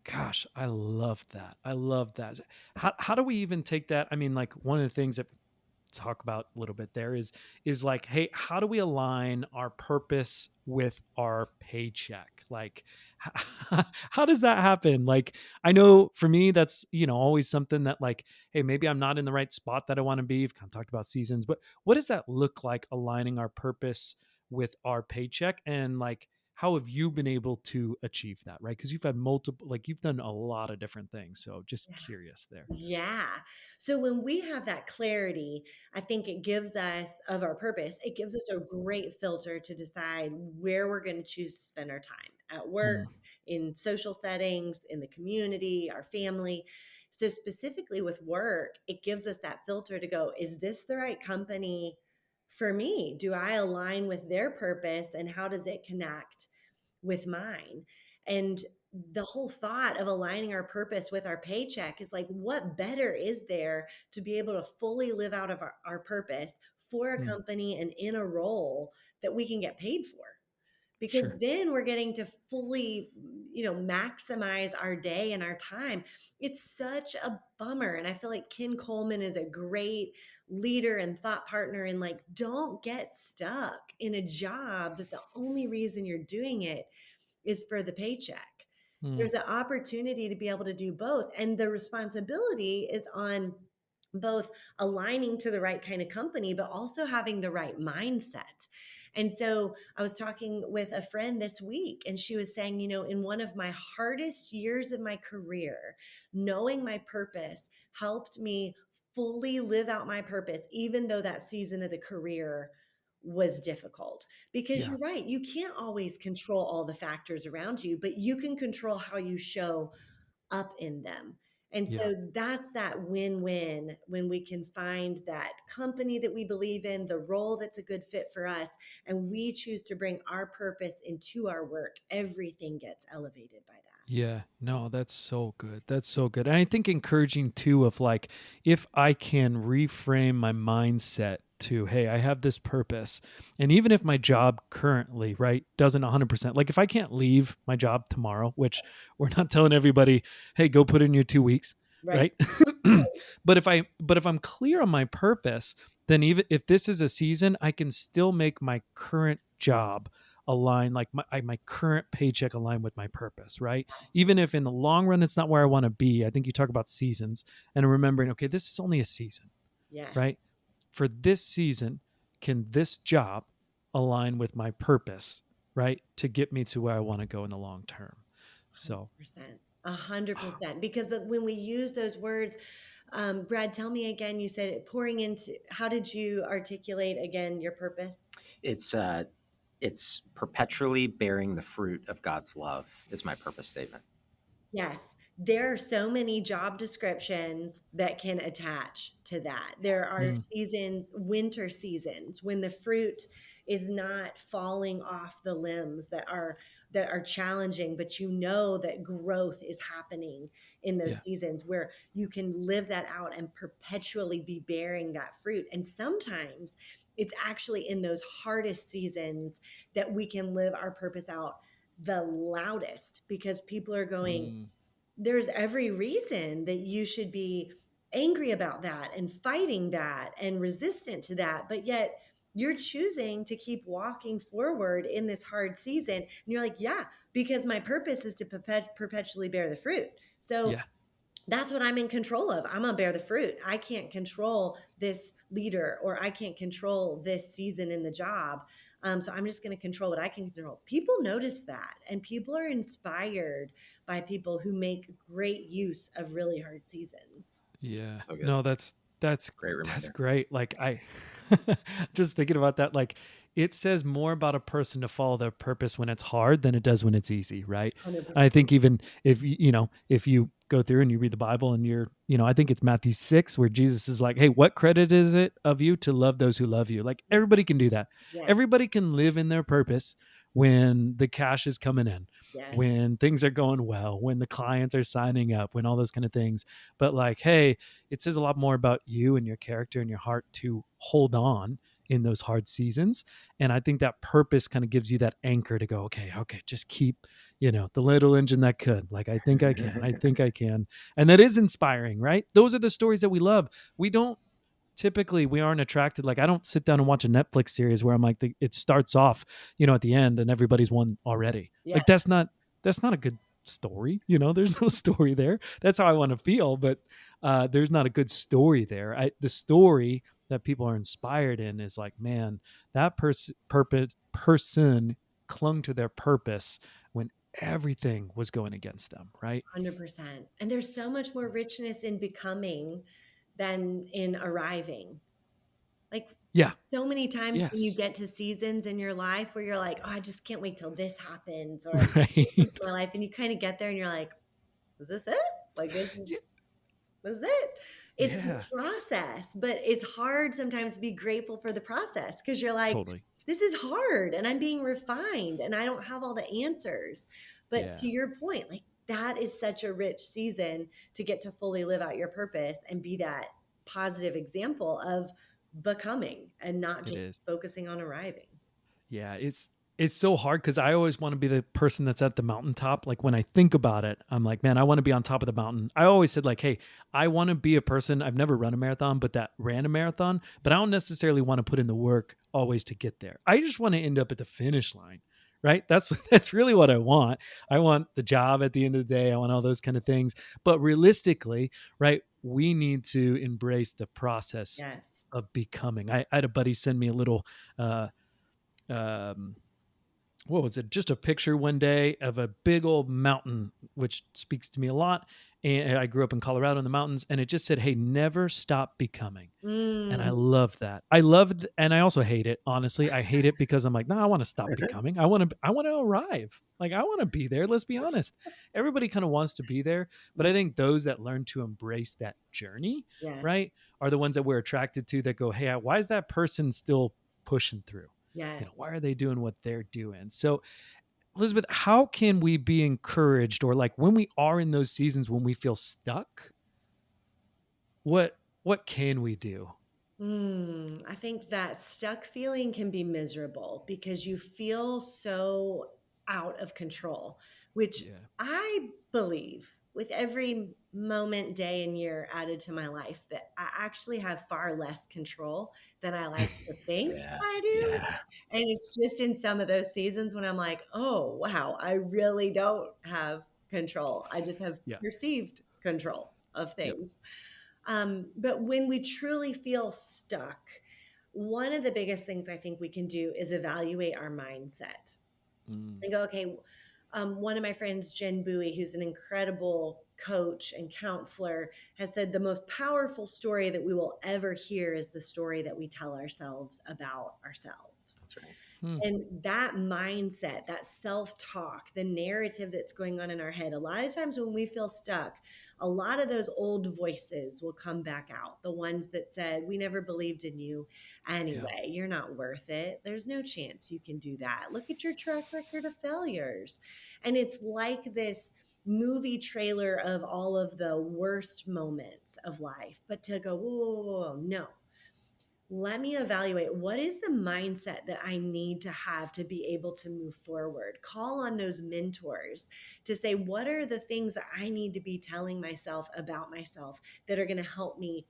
gosh, I love that. I love that. How do we even take that? I mean, like, one of the things that talk about a little bit there is like, hey, how do we align our purpose with our paycheck? Like, how does that happen? Like, I know for me that's, always something that, like, hey, maybe I'm not in the right spot that I want to be. We've kind of talked about seasons, but what does that look like, aligning our purpose with our paycheck? And, like, how have you been able to achieve that, right? Because you've had multiple, like, you've done a lot of different things, so just curious there. Yeah. So when we have that clarity, I think it gives us of our purpose, it gives us a great filter to decide where we're going to choose to spend our time at work, Mm, in social settings, in the community, our family. So specifically with work, it gives us that filter to go, is this the right company for me? Do I align with their purpose, and how does it connect with mine? And the whole thought of aligning our purpose with our paycheck is like, what better is there to be able to fully live out of our purpose for a mm, company and in a role that we can get paid for? Because sure. then we're getting to fully, maximize our day and our time. It's such a bummer. And I feel like Ken Coleman is a great leader and thought partner in, like, don't get stuck in a job that the only reason you're doing it is for the paycheck. Mm, There's an opportunity to be able to do both. And the responsibility is on both aligning to the right kind of company, but also having the right mindset. And so I was talking with a friend this week, and she was saying, in one of my hardest years of my career, knowing my purpose helped me fully live out my purpose, even though that season of the career was difficult. Because yeah. you're right, you can't always control all the factors around you, but you can control how you show up in them. And Yeah. so that's that win-win, when we can find that company that we believe in, the role that's a good fit for us, and we choose to bring our purpose into our work. Everything gets elevated by that. Yeah, no, that's so good. That's so good. And I think encouraging too, of like, if I can reframe my mindset to, hey, I have this purpose. And even if my job currently, right, doesn't 100%, like, if I can't leave my job tomorrow, which we're not telling everybody, hey, go put in your 2 weeks, Right. right? But if I'm clear on my purpose, then even if this is a season, I can still make my current job align, like my current paycheck align with my purpose, right? Yes. Even if in the long run it's not where I want to be. I think you talk about seasons and remembering, okay, this is only a season, Yes. right? For this season, can this job align with my purpose, right? To get me to where I want to go in the long term. So 100%. 100%. Because when we use those words, Brad, tell me again, you said it, pouring into, how did you articulate again your purpose? It's perpetually bearing the fruit of God's love is my purpose statement. Yes, there are so many job descriptions that can attach to that. There are mm, seasons, winter seasons, when the fruit is not falling off the limbs that are challenging, but that growth is happening in those yeah. seasons where you can live that out and perpetually be bearing that fruit. And sometimes it's actually in those hardest seasons that we can live our purpose out the loudest, because people are going, Mm, there's every reason that you should be angry about that and fighting that and resistant to that. But yet you're choosing to keep walking forward in this hard season. And you're like, yeah, because my purpose is to perpetually bear the fruit. So yeah. that's what I'm in control of. I'm going to bear the fruit. I can't control this leader, or I can't control this season in the job. So I'm just going to control what I can control. People notice that, and people are inspired by people who make great use of really hard seasons. Yeah. So good. No, that's Great that's reminder. great. Like I just thinking about that, like it says more about a person to follow their purpose when it's hard than it does when it's easy, right? I 100%. think even if if you go through and you read the Bible and I think it's Matthew 6 where Jesus is like, "Hey, what credit is it of you to love those who love you?" Like everybody can do that. Yes. Everybody can live in their purpose when the cash is coming in, Yes. when things are going well, when the clients are signing up, when all those kind of things. But like, hey, it says a lot more about you and your character and your heart to hold on in those hard seasons. And I think that purpose kind of gives you that anchor to go, okay, just keep, the little engine that could. Like, I think I can. I think I can. And that is inspiring, right? Those are the stories that we love. We aren't attracted. Like, I don't sit down and watch a Netflix series where I'm like, it starts off, at the end and everybody's won already. Yes. Like, that's not a good story. There's no story there. That's how I want to feel, but there's not a good story there. The story that people are inspired in is like, man, that person clung to their purpose when everything was going against them, right? 100%. And there's so much more richness in becoming than in arriving. Like Yeah. so many times when you Yes. get to seasons in your life where you're like, oh, I just can't wait till this happens, or this is Right. my life. And you kind of get there and you're like, is this it? Like Yeah. this is it. It's the Yeah. process, but it's hard sometimes to be grateful for the process because you're like, Totally. this is hard and I'm being refined and I don't have all the answers. But Yeah. to your point, like that is such a rich season to get to fully live out your purpose and be that positive example of becoming and not It just is. focusing on arriving. Yeah, it's so hard because I always want to be the person that's at the mountaintop. Like when I think about it, I'm like, man, I want to be on top of the mountain. I always said like, hey, I want to be a person. I've never run a marathon, but that ran a marathon. But I don't necessarily want to put in the work always to get there. I just want to end up at the finish line. Right. That's really what I want. I want the job at the end of the day. I want all those kind of things. But realistically, right, we need to embrace the process Yes. of becoming. I had a buddy send me a little um what was it, just a picture one day of a big old mountain, which speaks to me a lot. And I grew up in Colorado in the mountains, and it just said, hey, never stop becoming. And I Mm, love that. I loved, and I also hate it. Honestly, I hate it because I'm like, no, I want to stop becoming. I want to arrive. Like, I want to be there. Let's be honest. Everybody kind of wants to be there. But I think those that learn to embrace that journey, yes. right, are the ones that we're attracted to that go, hey, why is that person still pushing through? Yes. Why are they doing what they're doing? So, Elizabeth, how can we be encouraged, or like when we are in those seasons when we feel stuck, what can we do? I think that stuck feeling can be miserable because you feel so out of control, which Yeah. I believe with every moment, day, and year added to my life that I actually have far less control than I like to think Yeah. I do. Yeah. And it's just in some of those seasons when I'm like, oh, wow, I really don't have control. I just have Yeah. perceived control of Yep. things. But when we truly feel stuck, one of the biggest things I think we can do is evaluate our mindset Mm, and go, okay, one of my friends, Jen Bowie, who's an incredible coach and counselor, has said the most powerful story that we will ever hear is the story that we tell ourselves about ourselves. That's right. And that mindset, that self talk, the narrative that's going on in our head, a lot of times when we feel stuck, a lot of those old voices will come back out. The ones that said, we never believed in you yeah. anyway. You're not worth it. There's no chance you can do that. Look at your track record of failures. And it's like this movie trailer of all of the worst moments of life, but to go, whoa, no, let me evaluate what is the mindset that I need to have to be able to move forward. Call on those mentors to say, what are the things that I need to be telling myself about myself that are going to help me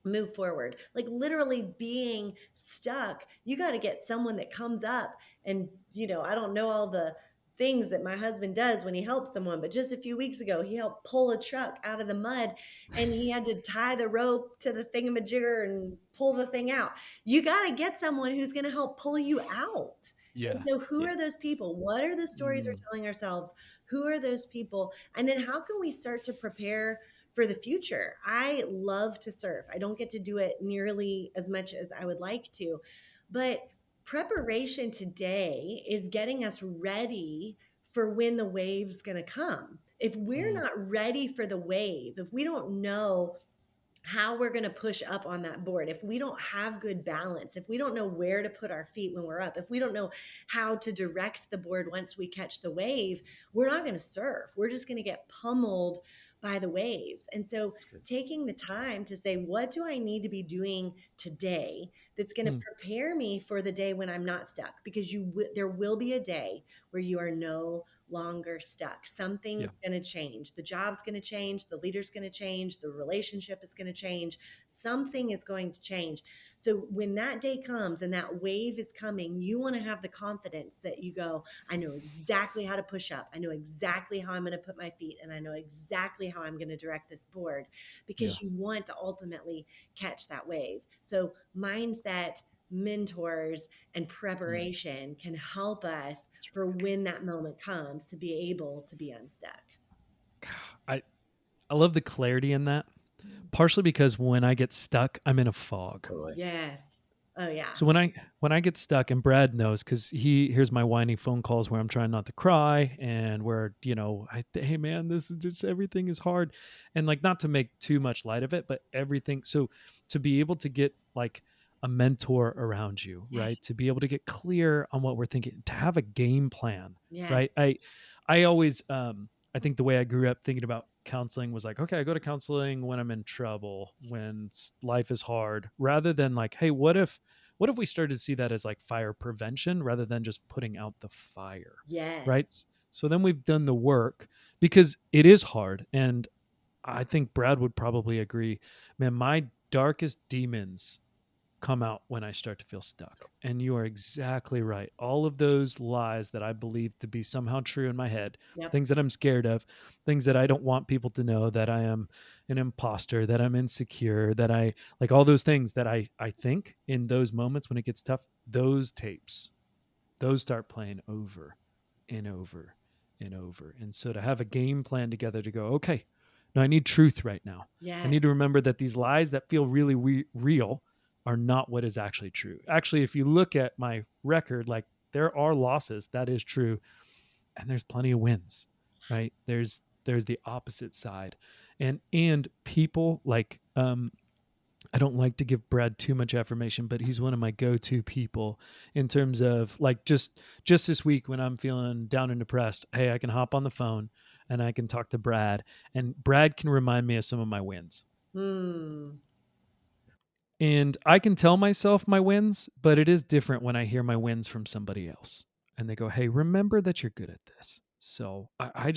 move forward? Like literally being stuck, you got to get someone that comes up and, I don't know all the things that my husband does when he helps someone, but just a few weeks ago, he helped pull a truck out of the mud and he had to tie the rope to the thingamajigger and pull the thing out. You got to get someone who's going to help pull you out. And Yeah. so who Yeah. are those people? What are the stories we're telling ourselves? Who are those people? And then how can we start to prepare for the future. I love to surf. I don't get to do it nearly as much as I would like to, but preparation today is getting us ready for when the wave's going to come. If we're not ready for the wave, if we don't know how we're going to push up on that board, if we don't have good balance, if we don't know where to put our feet when we're up, if we don't know how to direct the board once we catch the wave, we're not going to surf. We're just going to get pummeled by the waves. And so taking the time to say, what do I need to be doing today that's going to prepare me for the day when I'm not stuck? Because there will be a day where you are no longer stuck. Something's going to change. The job's going to change. The leader's going to change. The relationship is going to change. Something is going to change. So when that day comes and that wave is coming, you want to have the confidence that you go, I know exactly how to push up. I know exactly how I'm going to put my feet, and I know exactly how I'm going to direct this board, because you want to ultimately catch that wave. So mindset, mentors, and preparation can help us for when that moment comes to be able to be unstuck. I love the clarity in that, partially because when I get stuck, I'm in a fog. Yes. Oh yeah. So when I get stuck, and Brad knows, because he hears my whiny phone calls where I'm trying not to cry, and where, hey man, this is just, everything is hard, and like, not to make too much light of it, but everything. So to be able to get like a mentor around you, right? To be able to get clear on what we're thinking, to have a game plan, right? I always, I think the way I grew up thinking about counseling was like, okay, I go to counseling when I'm in trouble, when life is hard, rather than like, hey, what if we started to see that as like fire prevention rather than just putting out the fire? Yes. Right. So then we've done the work, because it is hard. And I think Brad would probably agree, man, my darkest demons come out when I start to feel stuck. And you are exactly right. All of those lies that I believe to be somehow true in my head, things that I'm scared of, things that I don't want people to know, that I am an imposter, that I'm insecure, that I like, all those things that I think in those moments when it gets tough, those tapes, those start playing over and over and over. And so to have a game plan together to go, okay, no, I need truth right now. I need to remember that these lies that feel really real are not what is actually true. Actually, if you look at my record, like, there are losses, that is true, and there's plenty of wins, right? There's the opposite side, and people like, I don't like to give Brad too much affirmation, but he's one of my go-to people in terms of like, just this week when I'm feeling down and depressed, hey, I can hop on the phone and I can talk to Brad, and Brad can remind me of some of my wins. And I can tell myself my wins, but it is different when I hear my wins from somebody else and they go, hey, remember that you're good at this. So I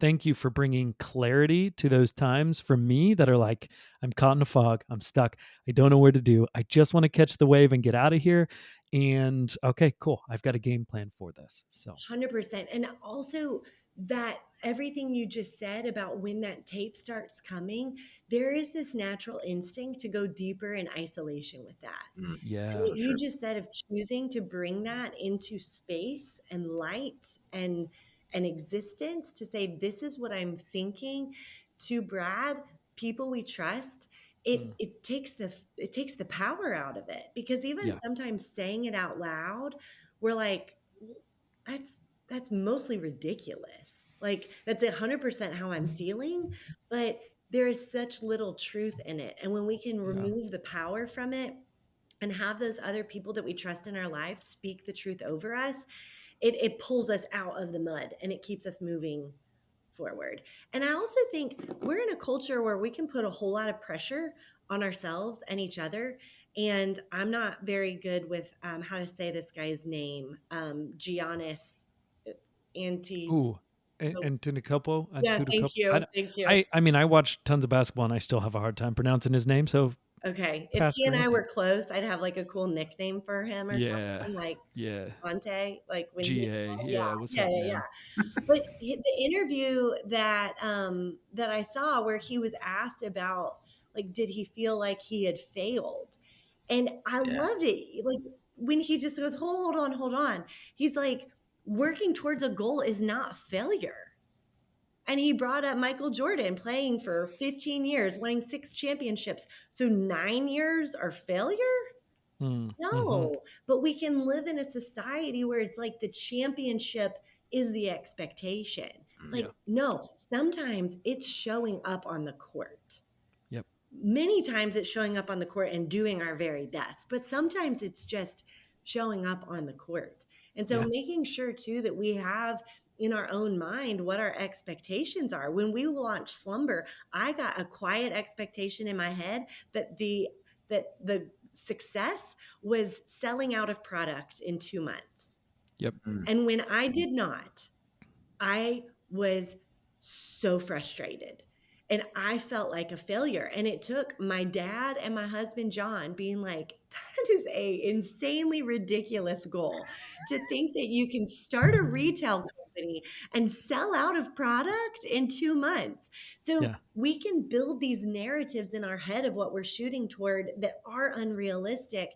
thank you for bringing clarity to those times for me that are like, I'm caught in a fog, I'm stuck, I don't know where to do, I just want to catch the wave and get out of here. And okay, cool, I've got a game plan for this. So 100%. And also, that everything you just said about when that tape starts coming, there is this natural instinct to go deeper in isolation with that. Yeah. What you just said of choosing to bring that into space and light and existence, to say, this is what I'm thinking to Brad, people we trust, it takes the power out of it, because even sometimes saying it out loud, we're like, that's mostly ridiculous. Like, that's 100% how I'm feeling, but there is such little truth in it. And when we can remove the power from it and have those other people that we trust in our life speak the truth over us, it pulls us out of the mud and it keeps us moving forward. And I also think we're in a culture where we can put a whole lot of pressure on ourselves and each other. And I'm not very good with how to say this guy's name. Giannis. It's anti. Ooh. And Antetokounmpo. Yeah, thank you. Thank you. I mean, I watch tons of basketball and I still have a hard time pronouncing his name. So okay, if he and I were close, I'd have like a cool nickname for him or something, like Conte, like when GA. What's up, man? But the interview that that I saw, where he was asked about, like, did he feel like he had failed? And I loved it. Like, when he just goes, hold on. He's like, working towards a goal is not failure. And he brought up Michael Jordan playing for 15 years, winning 6 championships. So 9 years are failure? Mm-hmm. No, but we can live in a society where it's like the championship is the expectation. Like, no, sometimes it's showing up on the court. Yep. Many times it's showing up on the court and doing our very best, but sometimes it's just showing up on the court. And so making sure too that we have in our own mind what our expectations are. When we launched Slumber, I got a quiet expectation in my head that the success was selling out of product in 2 months. Yep. And when I did not, I was so frustrated and I felt like a failure. And it took my dad and my husband, John, being like, that is a insanely ridiculous goal to think that you can start a retail company and sell out of product in 2 months. So we can build these narratives in our head of what we're shooting toward that are unrealistic.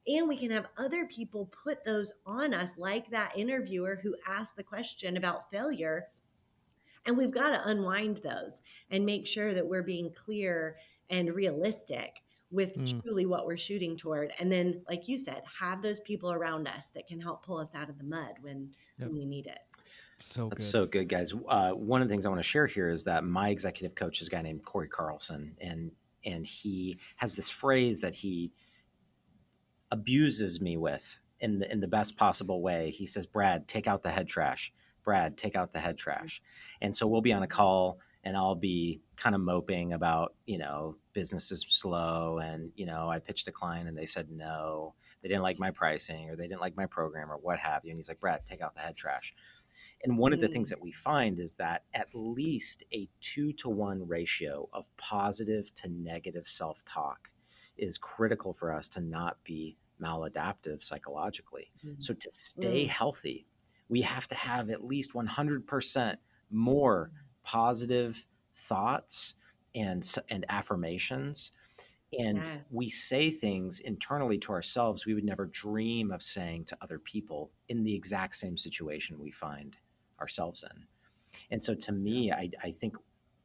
And we can have other people put those on us, like that interviewer who asked the question about failure. And we've got to unwind those and make sure that we're being clear and realistic with truly what we're shooting toward. And then, like you said, have those people around us that can help pull us out of the mud when we need it. That's so good, guys. One of the things I want to share here is that my executive coach is a guy named Corey Carlson, and he has this phrase that he abuses me with in the best possible way. He says, "Brad, take out the head trash. Brad, take out the head trash." And so we'll be on a call and I'll be kind of moping about, business is slow. And, I pitched a client and they said, no, they didn't like my pricing or they didn't like my program or what have you. And he's like, "Brad, take out the head trash." And one of the things that we find is that at least a 2-to-1 ratio of positive to negative self-talk is critical for us to not be maladaptive psychologically. So to stay healthy, we have to have at least 100% more positive thoughts and affirmations. And we say things internally to ourselves we would never dream of saying to other people in the exact same situation we find ourselves in. And so to me, I think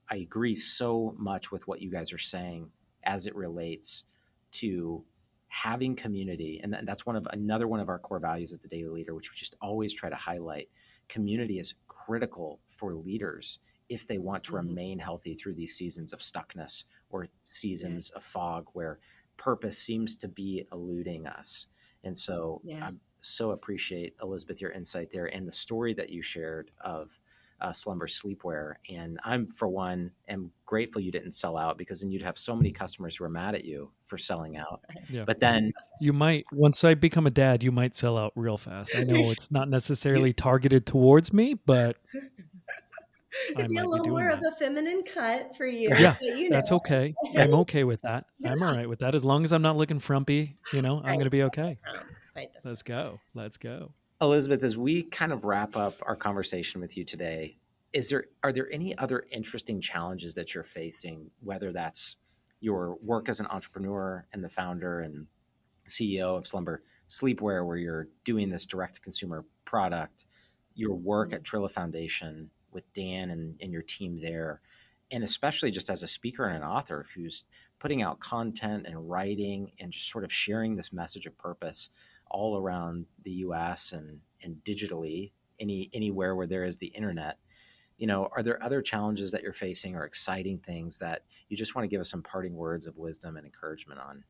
I agree so much with what you guys are saying as it relates to having community. And that's another one of our core values at the Daily Leader, which we just always try to highlight. Community is critical for leaders if they want to remain healthy through these seasons of stuckness or seasons of fog where purpose seems to be eluding us. And so I so appreciate, Elizabeth, your insight there and the story that you shared of SlumberSleepwear. And I'm, for one, am grateful you didn't sell out, because then you'd have so many customers who are mad at you for selling out. But then you might, once I become a dad, you might sell out real fast. I know it's not necessarily targeted towards me, but it'd be a little more of a feminine cut for you. Yeah, that's okay. I'm okay with that. I'm all right with that. As long as I'm not looking frumpy, I'm going to be okay. Let's go. Elizabeth, as we kind of wrap up our conversation with you today, are there any other interesting challenges that you're facing, whether that's your work as an entrepreneur and the founder and CEO of SlumberSleepwear, where you're doing this direct-to-consumer product, your work at Trilla Foundation with Dan and your team there, and especially just as a speaker and an author who's putting out content and writing and just sort of sharing this message of purpose all around the US and digitally anywhere where there is the internet. Are there other challenges that you're facing or exciting things that you just want to give us some parting words of wisdom and encouragement on?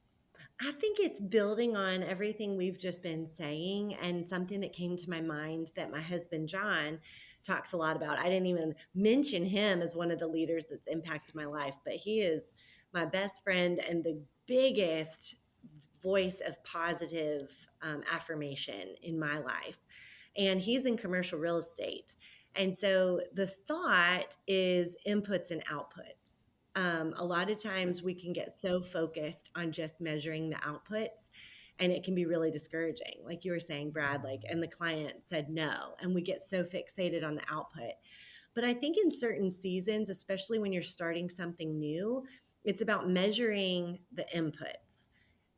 I think it's building on everything we've just been saying, and something that came to my mind that my husband, John, talks a lot about. I didn't even mention him as one of the leaders that's impacted my life, but he is my best friend and the biggest voice of positive affirmation in my life. And he's in commercial real estate. And so the thought is inputs and outputs. A lot of times we can get so focused on just measuring the outputs, and it can be really discouraging. Like you were saying, Brad, and the client said no, and we get so fixated on the output. But I think in certain seasons, especially when you're starting something new, it's about measuring the inputs.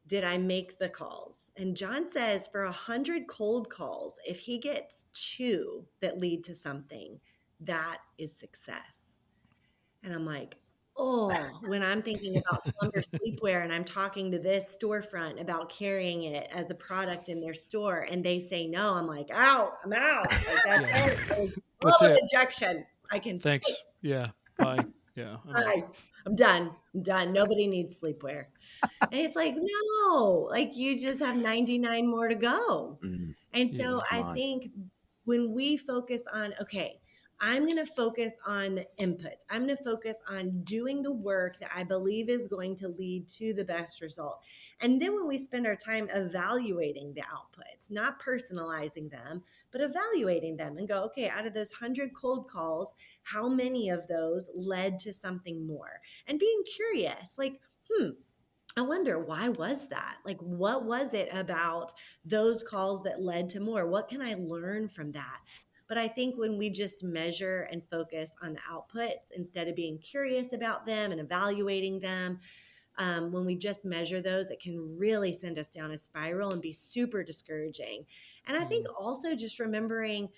Did I make the calls? And John says for 100 cold calls, if he gets 2 that lead to something, that is success. And I'm like, oh, when I'm thinking about SlumberSleepwear and I'm talking to this storefront about carrying it as a product in their store and they say no, I'm like, out, I'm out. Like that's Yeah. it. That's All it. rejection. I can Thanks. Yeah. Bye. Yeah. I'm out. I'm done. I'm done. Nobody needs sleepwear. And it's like, no, like you just have 99 more to go. And Yeah. so I think when we focus on, okay, I'm going to focus on the inputs. I'm going to focus on doing the work that I believe is going to lead to the best result. And then when we spend our time evaluating the outputs, not personalizing them, but evaluating them and go, okay, out of those 100 cold calls, how many of those led to something more? And being curious, like, I wonder, why was that? Like, what was it about those calls that led to more? What can I learn from that? But I think when we just measure and focus on the outputs instead of being curious about them and evaluating them, when we just measure those, it can really send us down a spiral and be super discouraging. And I think also just remembering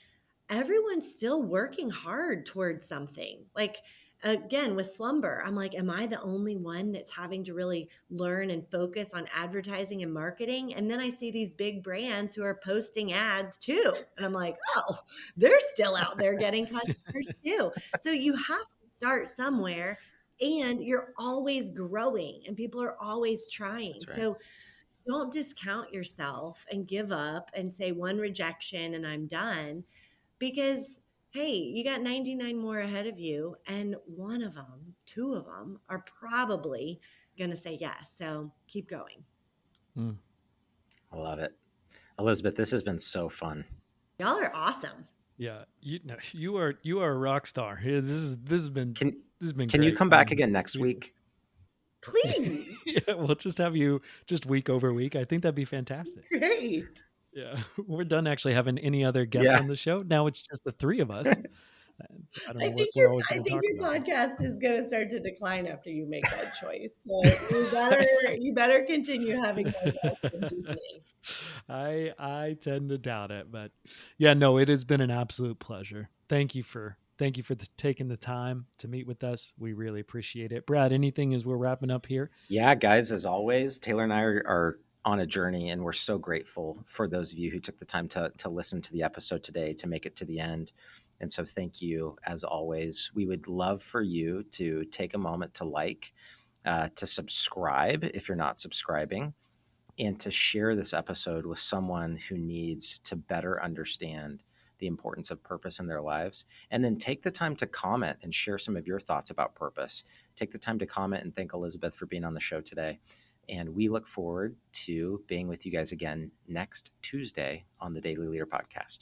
everyone's still working hard towards something. Like, again, with Slumber, I'm like, am I the only one that's having to really learn and focus on advertising and marketing? And then I see these big brands who are posting ads too. And I'm like, oh, they're still out there getting customers too. So you have to start somewhere, and you're always growing and people are always trying. That's right. So don't discount yourself and give up and say one rejection and I'm done, because hey, you got 99 more ahead of you, and one of them, two of them are probably going to say yes. So keep going. I love it. Elizabeth, this has been so fun. Y'all are awesome. Yeah, you are a rock star. This has been Can great. you come back again next week? Please. Yeah, we'll just have you just week over week. I think that'd be fantastic. Great. Yeah, we're done actually having any other guests on the show. Now it's just the three of us. I don't know what we're always going to talk your about. podcast is going to start to decline after you make that choice. So you better continue having more guests than just me. I tend to doubt it, but yeah, no, it has been an absolute pleasure. Thank you for taking the time to meet with us. We really appreciate it. Brad, anything as we're wrapping up here? Yeah, guys, as always, Taylor and I are on a journey, and we're so grateful for those of you who took the time to listen to the episode today, to make it to the end. And so thank you, as always. We would love for you to take a moment to subscribe if you're not subscribing, and to share this episode with someone who needs to better understand the importance of purpose in their lives. And then take the time to comment and share some of your thoughts about purpose. Take the time to comment and thank Elizabeth for being on the show today. And we look forward to being with you guys again next Tuesday on the Daily Leader Podcast.